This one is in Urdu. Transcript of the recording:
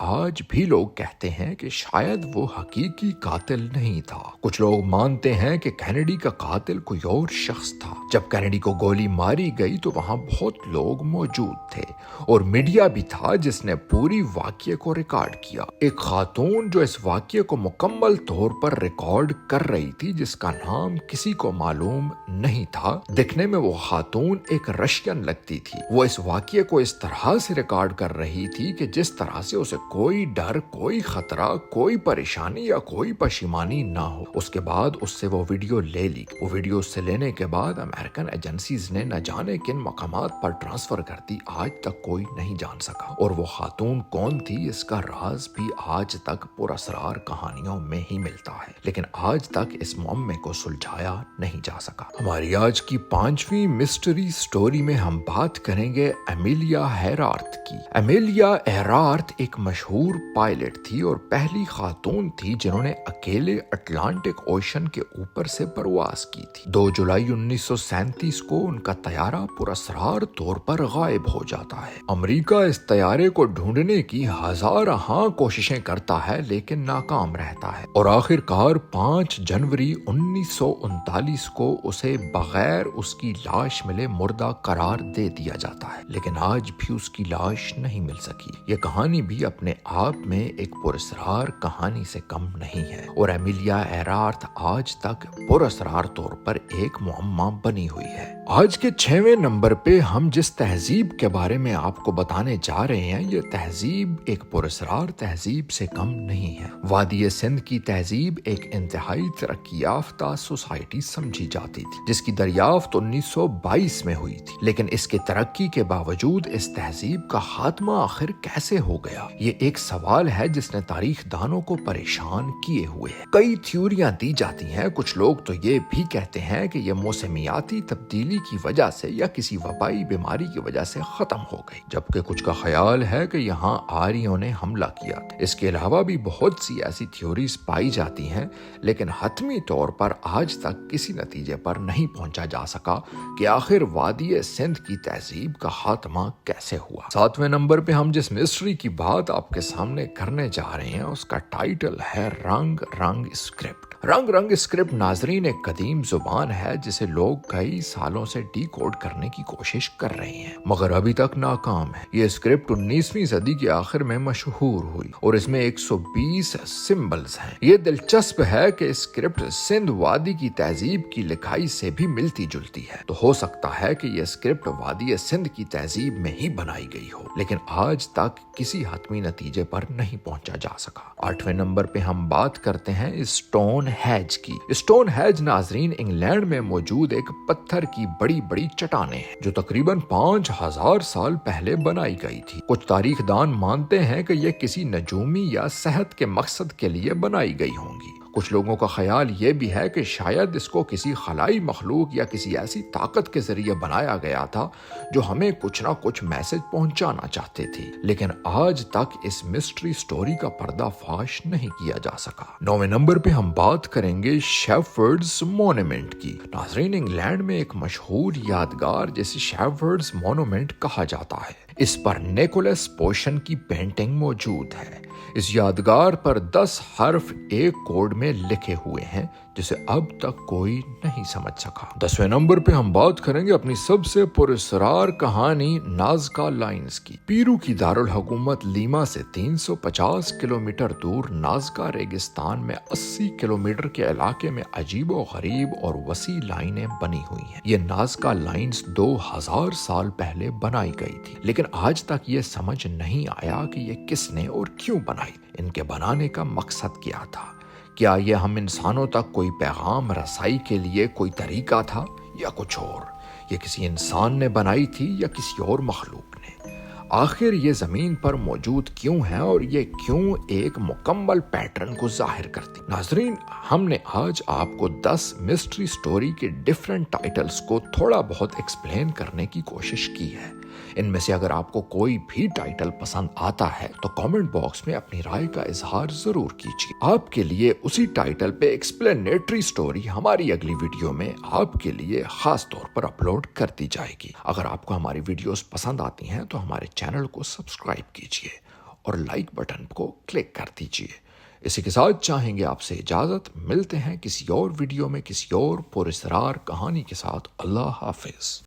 آج بھی لوگ کہتے ہیں کہ شاید وہ حقیقی قاتل نہیں تھا۔ کچھ لوگ مانتے ہیں کہ کینیڈی کا قاتل کوئی اور شخص تھا۔ جب کینیڈی کو گولی ماری گئی تو وہاں بہت لوگ موجود تھے اور میڈیا بھی تھا جس نے پوری واقعے کو ریکارڈ کیا۔ ایک خاتون جو اس واقعے کو مکمل طور پر ریکارڈ کر رہی تھی، جس کا نام کسی کو معلوم نہیں تھا، دکھنے میں وہ خاتون ایک رشین لگتی تھی۔ وہ اس واقعے کو اس طرح سے ریکارڈ کر رہی تھی کہ جس طرح سے اسے کوئی ڈر، کوئی خطرہ، کوئی پریشانی یا کوئی پشیمانی نہ ہو۔ اس کے بعد اس سے وہ ویڈیو لے لی۔ وہ ویڈیو اس سے لینے کے بعد امریکن ایجنسیز نے نہ جانے کن مقامات پر ٹرانسفر کر دی، آج تک کوئی نہیں جان سکا۔ اور وہ خاتون کون تھی، اس کا راز بھی آج تک پراسرار کہانیوں میں ہی ملتا ہے، لیکن آج تک اس معمے کو سلجھایا نہیں جا سکا۔ ہماری آج کی 5ویں مسٹری سٹوری میں ہم بات کریں گے ایمیلیا ایرہارت کی۔ ایمیلیا ایرہارت ایک مشہور پائلٹ تھی اور پہلی خاتون تھی جنہوں نے اکیلے اٹلانٹک اوشن کے اوپر سے پرواز کی تھی۔ 2 جولائی 1937 کو ان کا طیارہ پراسرار طور پر غائب ہو جاتا ہے۔ امریکہ اس طیارے کو ڈھونڈنے کی ہزارہا کوششیں کرتا ہے لیکن ناکام رہتا ہے اور آخر کار 5 جنوری 1939 کو اسے بغیر اس کی لاش ملے مردہ قرار دے دیا جاتا ہے، لیکن آج بھی اس کی لاش نہیں مل سکی۔ یہ کہانی بھی اپنے آپ میں ایک پراسرار کہانی سے کم نہیں ہے اور ایمیلیا ایرہارت آج تک پراسرار طور پر ایک معمہ بنی ہوئی ہے۔ آج کے 6ویں نمبر پہ ہم جس تہذیب کے بارے میں آپ کو بتانے جا رہے ہیں، یہ تہذیب ایک پراسرار تہذیب سے کم نہیں ہے۔ وادی سندھ کی تہذیب ایک انتہائی ترقی یافتہ سوسائٹی سمجھی جاتی تھی جس کی دریافت 1922 میں ہوئی تھی، لیکن اس کے ترقی کے باوجود اس تہذیب کا خاتمہ آخر کیسے ہو گیا، یہ ایک سوال ہے جس نے تاریخ دانوں کو پریشان کیے ہوئے ہے۔ کئی تھیوریاں دی جاتی ہیں، کچھ لوگ تو یہ بھی کہتے ہیں کہ یہ موسمیاتی تبدیلی کی وجہ سے یا کسی وبائی بیماری کی وجہ سے ختم ہو گئی، جبکہ کچھ کا خیال ہے کہ یہاں آریوں نے حملہ کیا۔ اس کے علاوہ بھی بہت سی ایسی تھیوریز پائی جاتی ہیں، لیکن حتمی طور پر آج تک کسی نتیجے پر نہیں پہنچا جا سکا کہ آخر وادی سندھ کی تہذیب کا خاتمہ کیسے ہوا۔ 7ویں نمبر پہ ہم جس مسٹری کی بات آپ کے سامنے کرنے جا رہے ہیں اس کا ٹائٹل ہے رنگ رنگ اسکرپٹ۔ رنگ رنگ اسکرپٹ ناظرین ایک قدیم زبان ہے جسے لوگ کئی سالوں سے ڈی کوڈ کرنے کی کوشش کر رہے ہیں مگر ابھی تک ناکام ہے۔ یہ اسکرپٹ 19ویں صدی کے آخر میں مشہور ہوئی اور اس میں 120 سمبلز ہیں۔ یہ دلچسپ ہے کہ اسکرپٹ سندھ وادی کی تہذیب کی لکھائی سے بھی ملتی جلتی ہے، تو ہو سکتا ہے کہ یہ اسکرپٹ وادی سندھ کی تہذیب میں ہی بنائی گئی ہو، لیکن آج تک کسی حتمی نتیجے پر نہیں پہنچا جا سکا۔ 8ویں نمبر پہ ہم بات کرتے ہیں اسٹون ہیج کی۔ اسٹون ہیج ناظرین انگلینڈ میں موجود ایک پتھر کی بڑی بڑی چٹانیں ہیں جو تقریباً 5000 سال پہلے بنائی گئی تھی۔ کچھ تاریخ دان مانتے ہیں کہ یہ کسی نجومی یا صحت کے مقصد کے لیے بنائی گئی ہوں گی۔ کچھ لوگوں کا خیال یہ بھی ہے کہ شاید اس کو کسی خلائی مخلوق یا کسی ایسی طاقت کے ذریعے بنایا گیا تھا جو ہمیں کچھ نہ کچھ میسج پہنچانا چاہتے تھے، لیکن آج تک اس مسٹری سٹوری کا پردہ فاش نہیں کیا جا سکا۔ 9ویں نمبر پہ ہم بات کریں گے شیفرڈز مونومنٹ کی۔ ناظرین انگلینڈ میں ایک مشہور یادگار جسے شیفرڈز مونومنٹ کہا جاتا ہے، اس پر نیکولس پوشن کی پینٹنگ موجود ہے۔ اس یادگار پر 10 حرف ایک کوڈ میں لکھے ہوئے ہیں جسے اب تک کوئی نہیں سمجھ سکا۔ 10ویں نمبر پہ ہم بات کریں گے اپنی سب سے پراسرار کہانی نازکا لائنز کی۔ پیرو کی دارالحکومت لیما سے 350 کلومیٹر دور نازکا ریگستان میں 80 کلومیٹر کے علاقے میں عجیب و غریب اور وسیع لائنیں بنی ہوئی ہیں۔ یہ نازکا لائنز 2000 سال پہلے بنائی گئی تھی، لیکن آج تک یہ سمجھ نہیں آیا کہ یہ کس نے اور کیوں بنائی، ان کے بنانے کا مقصد کیا تھا۔ کیا یہ ہم انسانوں تک کوئی پیغام رسائی کے لیے کوئی طریقہ تھا یا کچھ اور؟ یہ کسی انسان نے بنائی تھی یا کسی اور مخلوق نے؟ آخر یہ زمین پر موجود کیوں ہے اور یہ کیوں ایک مکمل پیٹرن کو ظاہر کرتی؟ ناظرین، ہم نے آج آپ کو 10 مسٹری سٹوری کے ڈیفرنٹ ٹائٹلز کو تھوڑا بہت ایکسپلین کرنے کی کوشش کی ہے۔ ان میں سے اگر آپ کو کوئی بھی ٹائٹل پسند آتا ہے تو کامنٹ باکس میں اپنی رائے کا اظہار ضرور کیجیے۔ آپ کے لیے اسی ٹائٹل پہ ایکسپلینیٹری سٹوری ہماری اگلی ویڈیو میں آپ کے لیے خاص طور پر اپلوڈ کر دی جائے گی۔ اگر آپ کو ہماری ویڈیوز پسند آتی ہیں تو ہمارے چینل کو سبسکرائب کیجیے اور لائک بٹن کو کلک کر دیجیے۔ اسی کے ساتھ چاہیں گے آپ سے اجازت، ملتے ہیں کسی اور ویڈیو میں کسی اور پراسرار کہانی کے ساتھ۔ اللہ حافظ۔